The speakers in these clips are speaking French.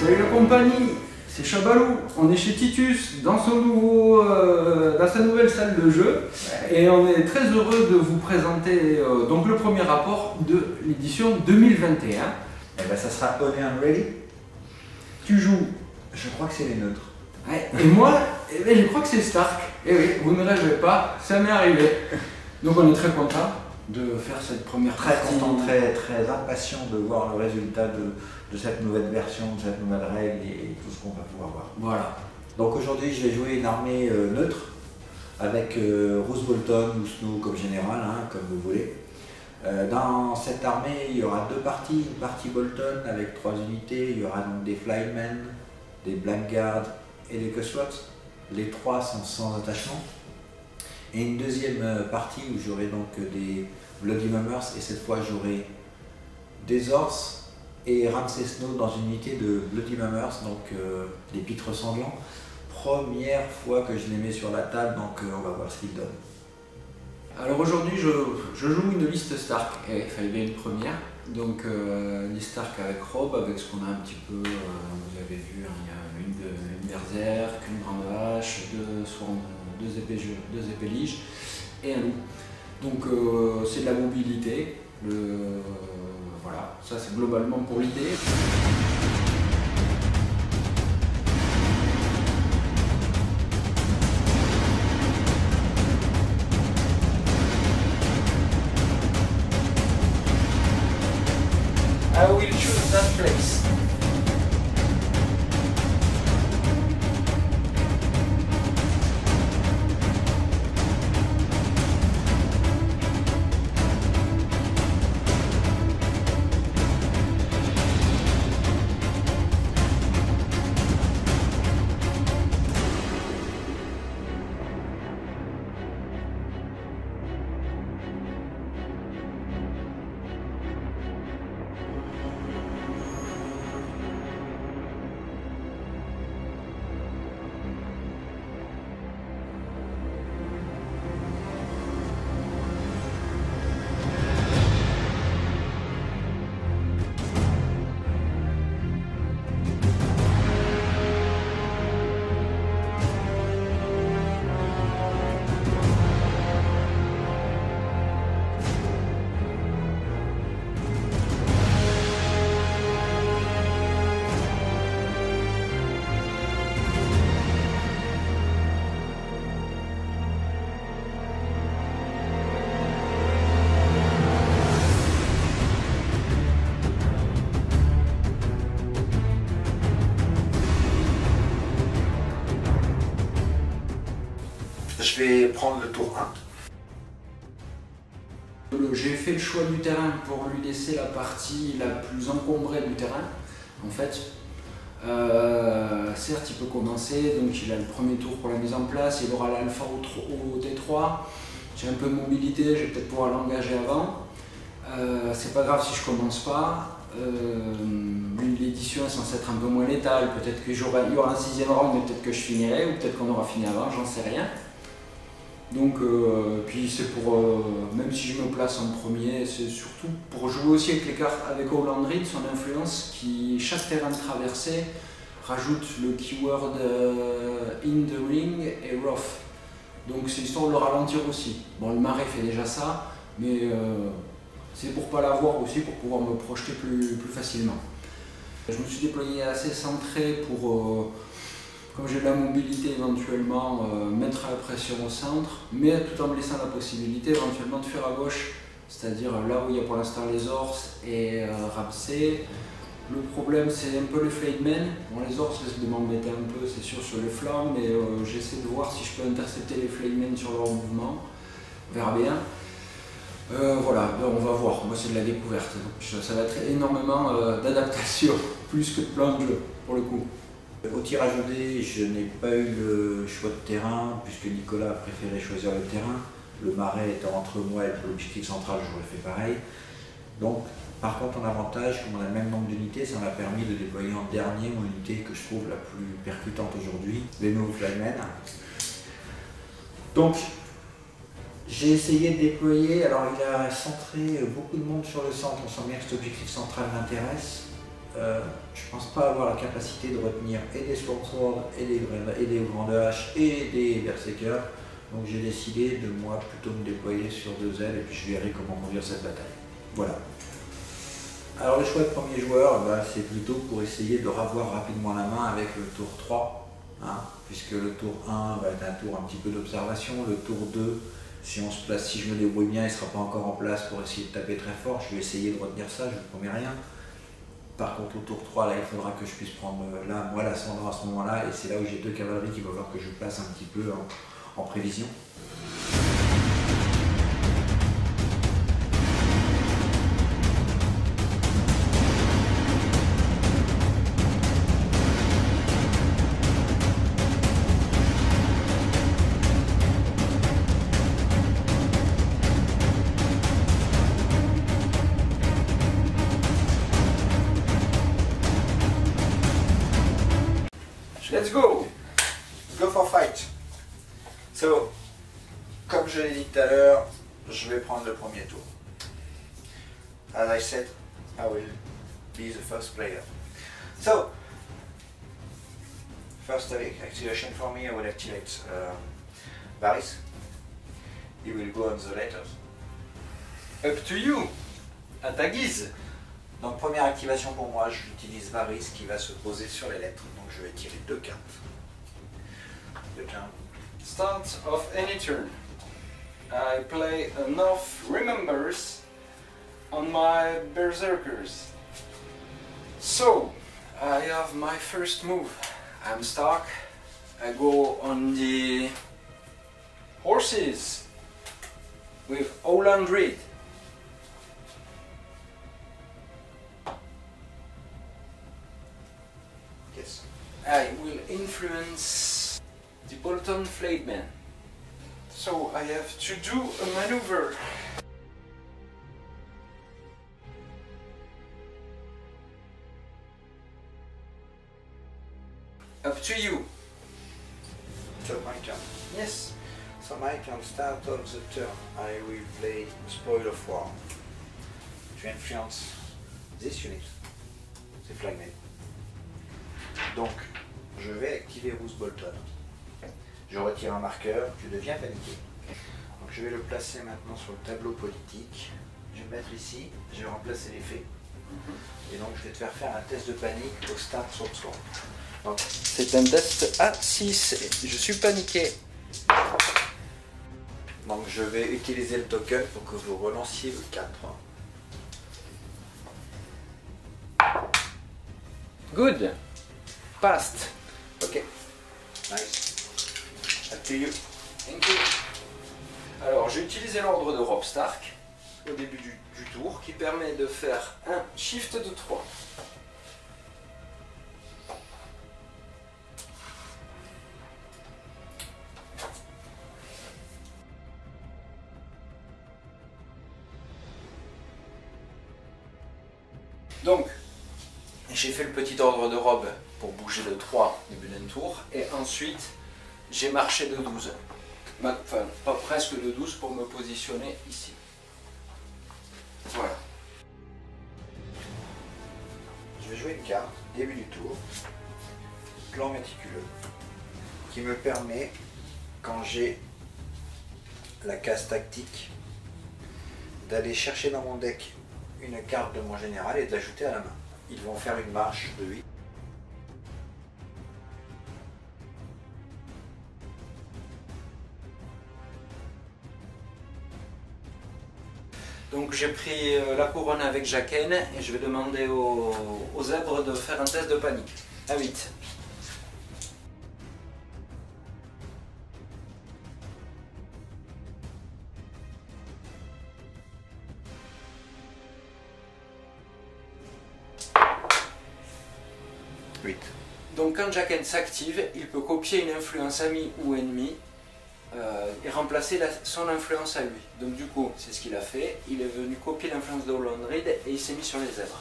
Salut la compagnie, c'est Chabalou. On est chez Titus dans sa nouvelle salle de jeu et on est très heureux de vous présenter donc le premier rapport de l'édition 2021. Et ben ça sera On and Ready. Tu joues, je crois que c'est les neutres. Ouais, et moi, je crois que c'est Stark. Et oui, vous ne rêvez pas, ça m'est arrivé. Donc on est très content de faire cette première Très partie. content, très impatient de voir le résultat de cette nouvelle version, de cette nouvelle règle et tout ce qu'on va pouvoir voir. Voilà. Donc aujourd'hui je vais jouer une armée neutre avec Roose Bolton ou Snow comme général, hein, comme vous voulez. Dans cette armée il y aura deux parties, une partie Bolton avec 3 unités, il y aura donc des Flymen, des Blackguard et des Cuswatt. Les 3 sont sans attachement. Et une deuxième partie où j'aurai donc des Bloody Mummers et cette fois j'aurai des Orcs et Ramsay Snow dans une unité de Bloody Mummers, donc des pitres sanglants. Première fois que je les mets sur la table, donc on va voir ce qu'ils donnent. Alors aujourd'hui je joue une liste Stark, et il fallait bien une première. Donc liste Stark avec Rob, avec ce qu'on a un petit peu, vous avez vu, hein, il y a une berserk, une grande vache, deux épées liges et un loup. Donc c'est de la mobilité, voilà, ça c'est globalement pour l'idée. I will choose that place. Je vais prendre le tour 1. J'ai fait le choix du terrain pour lui laisser la partie la plus encombrée du terrain. En fait, certes il peut commencer, donc il a le premier tour pour la mise en place, il aura l'alpha au T3. J'ai un peu de mobilité, je vais peut-être pouvoir l'engager avant. C'est pas grave si je commence pas. L'édition est censée être un peu moins létale, peut-être qu'il y aura un 6e round, mais peut-être que je finirai, ou peut-être qu'on aura fini avant, j'en sais rien. Donc, puis c'est pour, même si je me place en premier, c'est surtout pour jouer aussi avec les cartes, avec Howland Reed, son influence, qui, chaque terrain de traversée, rajoute le keyword in the ring et rough. Donc c'est histoire de le ralentir aussi. Bon, le marais fait déjà ça, mais c'est pour pas l'avoir aussi, pour pouvoir me projeter plus facilement. Je me suis déployé assez centré pour, comme j'ai de la mobilité éventuellement, mettre la pression au centre, mais tout en me laissant la possibilité éventuellement de faire à gauche, c'est-à-dire là où il y a pour l'instant les Orcs et Ramsay. Le problème c'est un peu les Flaymen. Bon, les Orcs risquent de m'embêter un peu, c'est sûr, sur les flancs, mais j'essaie de voir si je peux intercepter les Flaymen sur leur mouvement. On verra bien. Voilà, on va voir, moi c'est de la découverte, donc ça va être énormément d'adaptation, plus que de plan de jeu, pour le coup. Au tirage au dé, je n'ai pas eu le choix de terrain, puisque Nicolas a préféré choisir le terrain. Le marais étant entre moi et l'objectif central, j'aurais fait pareil. Donc, par contre, en avantage, comme on a le même nombre d'unités, ça m'a permis de déployer en dernier mon unité que je trouve la plus percutante aujourd'hui, les nouveaux Flymen. Donc, j'ai essayé de déployer, alors il a centré beaucoup de monde sur le centre, on sent bien que cet objectif central m'intéresse. je pense pas avoir la capacité de retenir et des Swordsword, et des grandes haches, et des Berserkers. Donc j'ai décidé de moi plutôt me déployer sur 2 ailes et puis je verrai comment conduire cette bataille. Voilà. Alors le choix de premier joueur, c'est plutôt pour essayer de ravoir rapidement la main avec le tour 3, hein, puisque le tour 1 va être un tour un petit peu d'observation, le tour 2, si on se place, si je me débrouille bien, il ne sera pas encore en place pour essayer de taper très fort, je vais essayer de retenir ça, je ne vous promets rien. Par contre au tour 3, là il faudra que je puisse prendre moi l'ascendant à ce moment-là, et c'est là où j'ai 2 cavaleries qu'il va falloir que je place un petit peu en prévision. Let's go! Go for fight! So, comme je l'ai dit tout à l'heure, je vais prendre le premier tour. As I said, I will be the first player. So, first activation for me, I will activate Varys. He will go on the letters. Up to you! À ta guise! Donc première activation pour moi, j'utilise Varys qui va se poser sur les lettres. Donc je vais tirer 2 cartes. 2 cartes. Start of any turn. I play enough remembers on my berserkers. So, I have my first move. I'm Stark. I go on the horses with Howland Reed. Yes. I will influence the Bolton Flademan. So I have to do a maneuver. Up to you. So my turn. Yes. So my turn, start of the turn. I will play Spoil of War. Je vais influence this unit. C'est Flagman. Donc, je vais activer Roose Bolton. Je retire un marqueur, je deviens paniqué. Donc je vais le placer maintenant sur le tableau politique. Je vais me mettre ici, je vais remplacer l'effet. Et donc je vais te faire un test de panique au start sur le soir. Donc c'est un test A6, je suis paniqué. Donc je vais utiliser le token pour que vous relanciez le 4. Good. Passed. Ok. Nice. Up to you. Thank you. Alors j'ai utilisé l'ordre de Robb Stark au début du tour qui permet de faire un shift de 3. Donc, j'ai fait le petit ordre de Robb pour bouger de 3 début d'un tour, et ensuite j'ai marché de 12. Enfin, pas presque de 12 pour me positionner ici. Voilà. Je vais jouer une carte, début du tour, plan méticuleux, qui me permet, quand j'ai la case tactique, d'aller chercher dans mon deck une carte de mon général et de l'ajouter à la main. Ils vont faire une marche de 8. Donc j'ai pris la couronne avec Jaqen et je vais demander aux zèbres de faire un test de panique. À 8. Donc quand Jaqen s'active, il peut copier une influence amie ou ennemie et remplacer son influence à lui. Donc du coup, c'est ce qu'il a fait. Il est venu copier l'influence de Howland Reed et il s'est mis sur les zèbres.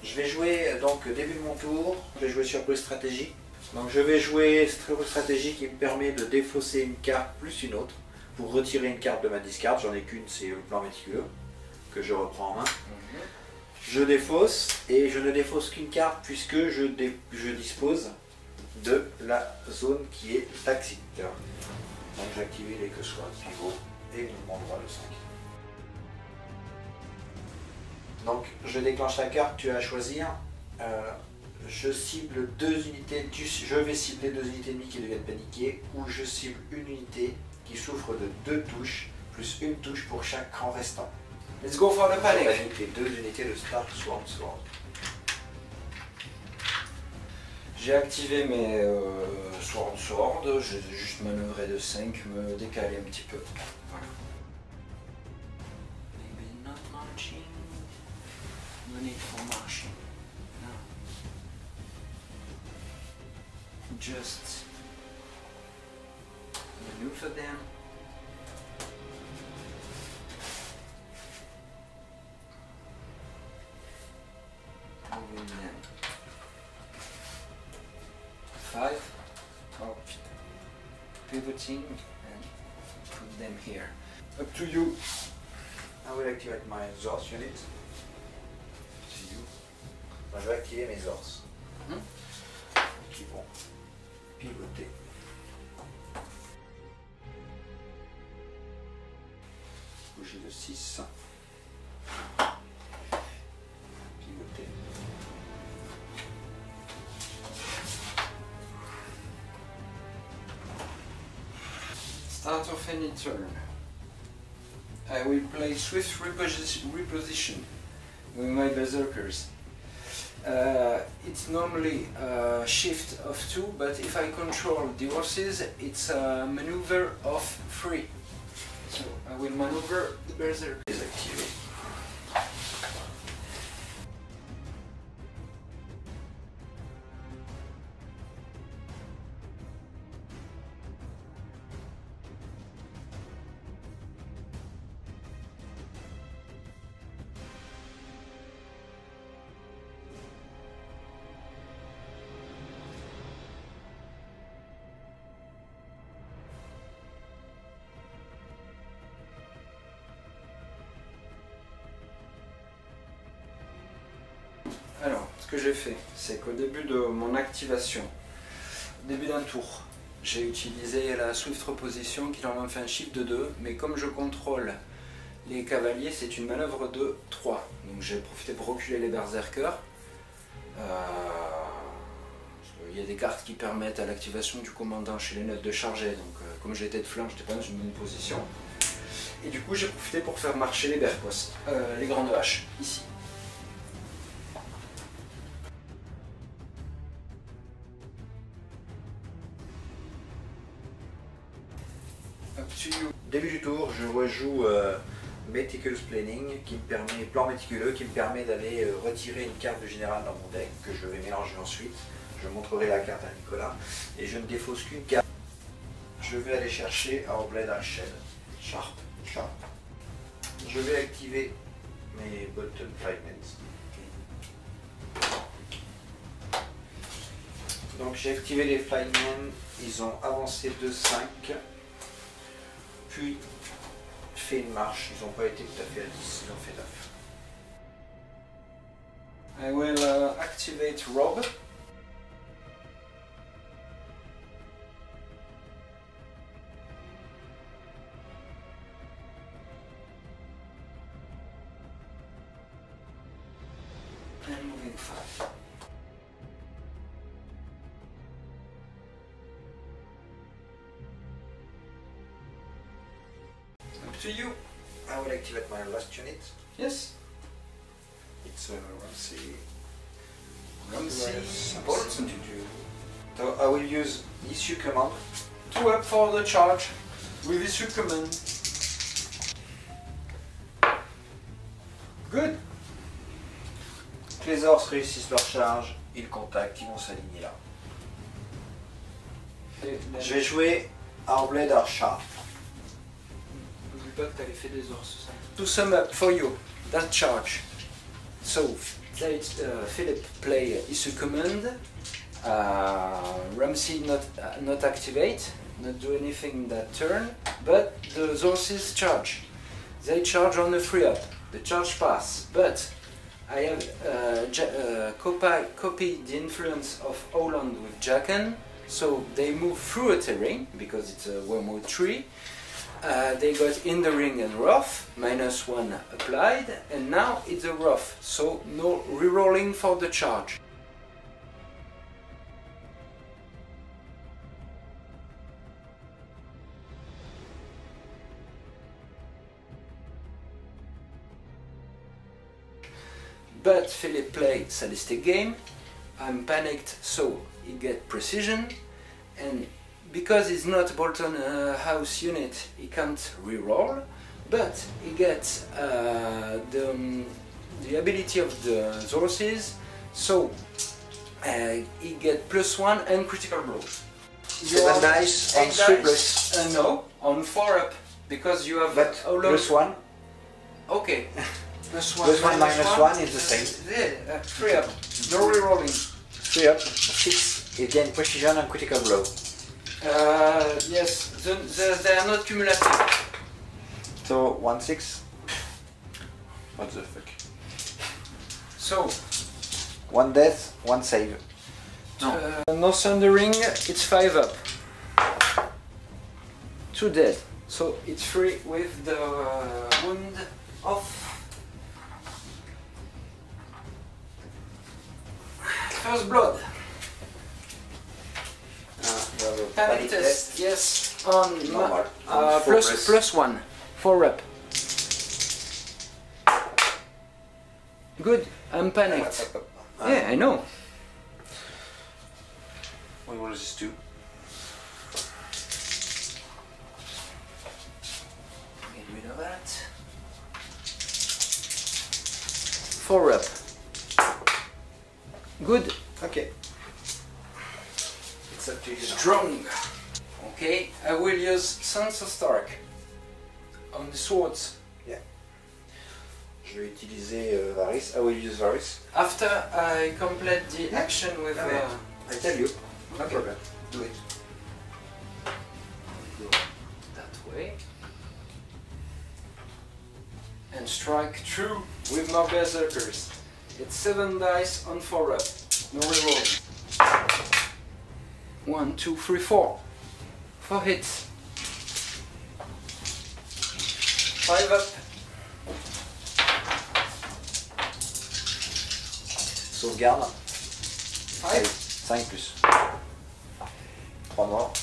Je vais jouer, donc début de mon tour, je vais jouer surprise stratégie. Donc je vais jouer surprise stratégie qui me permet de défausser une carte plus une autre pour retirer une carte de ma discard. J'en ai qu'une, c'est le plan méticuleux que je reprends en main. Je défausse et je ne défausse qu'une carte puisque je dispose de la zone qui est exit. Donc j'ai activé les que soit pivot et mouvement droit le 5. Donc je déclenche la carte, tu as à choisir. Je cible deux unités, je vais cibler deux unités ennemies qui deviennent paniquées ou je cible une unité qui souffre de 2 touches plus une touche pour chaque cran restant. Let's go for the panic. Panique les deux unités de Stark Sword. J'ai activé mes Sword, j'ai juste manœuvré de 5, me décaler un petit peu. Voilà. Maybe not marching. No need for marching. No. Just maneuver them. Moving them. 5. Oh, pivoting and put them here. Up to you. I will activate my Zors unit. To you. Moi, je vais activer mes Zors. Qui vont pivoter. Bouger de 6. Pivoter. Start of any turn. I will play swift reposition with my berserkers. It's normally a shift of 2, but if I control the horses, it's a maneuver of 3. So I will maneuver the berserker. Désactiver. Alors, ce que j'ai fait, c'est qu'au début de mon activation, au début d'un tour, j'ai utilisé la Swift Reposition qui normalement fait un shift de 2, mais comme je contrôle les cavaliers, c'est une manœuvre de 3. Donc j'ai profité pour reculer les berserkers. Il y a des cartes qui permettent à l'activation du commandant chez les notes de charger, donc comme j'étais de flanc, je n'étais pas dans une bonne position. Et du coup, j'ai profité pour faire marcher les berkos, les grandes haches, ici. Début du tour, je rejoue Meticulous Planning, plan méticuleux, qui me permet d'aller retirer une carte de général dans mon deck, que je vais mélanger ensuite. Je montrerai la carte à Nicolas, et je ne défausse qu'une carte. Je vais aller chercher Our-Blade Archel. Sharp. Je vais activer mes Bolton Fragments. Donc j'ai activé les Flymen, ils ont avancé de 5. Puis fait une marche, ils n'ont pas été tout à fait à 10, ils ont fait 9. I will activate Rob. And moving 5. To you. I will activate my last unit. Yes. It's Ramsey. Bolton to do. So I will use issue command. 2 up for the charge with issue command. Good. Les Ors réussissent leur charge, ils contactent, ils vont s'aligner là. Je vais jouer Our-Blade Archel. N'oublie pas que tu as l'effet des ors. To sum up for you, that charge. So, Philip play issue command. Ramsey not activate, not do anything that turn, but the horses charge. They charge on the free up. The charge pass, but I have copied the influence of Holland with Jacken, so they move through a terrain because it's a wormwood tree. They got in the ring and rough, -1 applied, and now it's a rough, so no rerolling for the charge. But Philip played Sadistic Game. I'm panicked, so he get precision, and because he's not a Bolton house unit, he can't reroll, but he gets the ability of the Zorses, so he get +1 and critical blow. 7 dice on 3 plus. No, on 4 up, because you have but +1. Okay. +1 -1 is the same. Yeah, 3 up. No rerolling. 3 up, 6, you gain precision and critical blow. Yes, they are not cumulative. So 1/6. What the fuck? So 1 death, 1 save. no thundering, it's 5 up. 2 dead. So it's 3 with the wound off. First blood. Panic test, yes, on Normal. +1, 4 up. Good, I'm panicked. Yeah, I know. Wait, what does this do? Get rid of that. 4 up. Good. Okay. It's up to you. Strong. Okay, I will use Sansa Stark on the swords. Yeah. Je vais utiliser Varys. I will use Varys. After I complete the action with I tell you. No Okay. problem. Do it. go that way and strike through with my berserkers. It's 7 dice on 4 up. No reroll. 1, 2, 3, 4. 4 hits. 5 up. Sauvegarde. 5. 5 plus. 3 morts.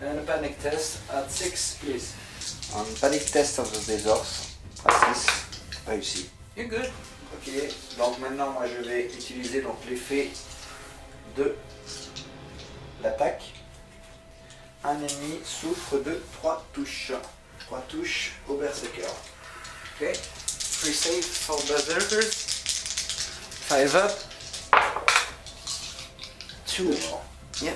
And a panic test at 6, please. Un panic test of the Dazors à 6. Réussi. You're good. Ok, donc maintenant moi je vais utiliser donc l'effet de l'attaque. Un ennemi souffre de 3 touches. 3 touches au berserker. Okay. 3 save for berserkers. 5 up. 2 more. Yeah.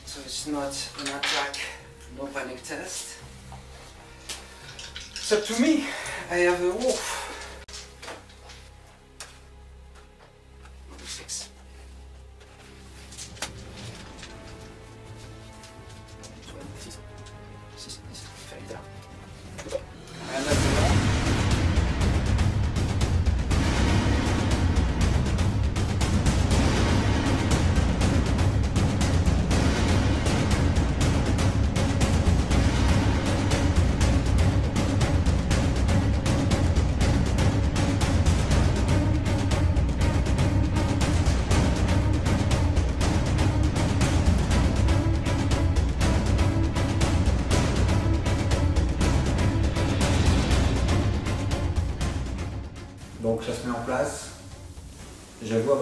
So it's not an attack, no panic test. It's up to me. I have a wolf. 6. And that's enough. Donc ça se met en place. J'avoue avoir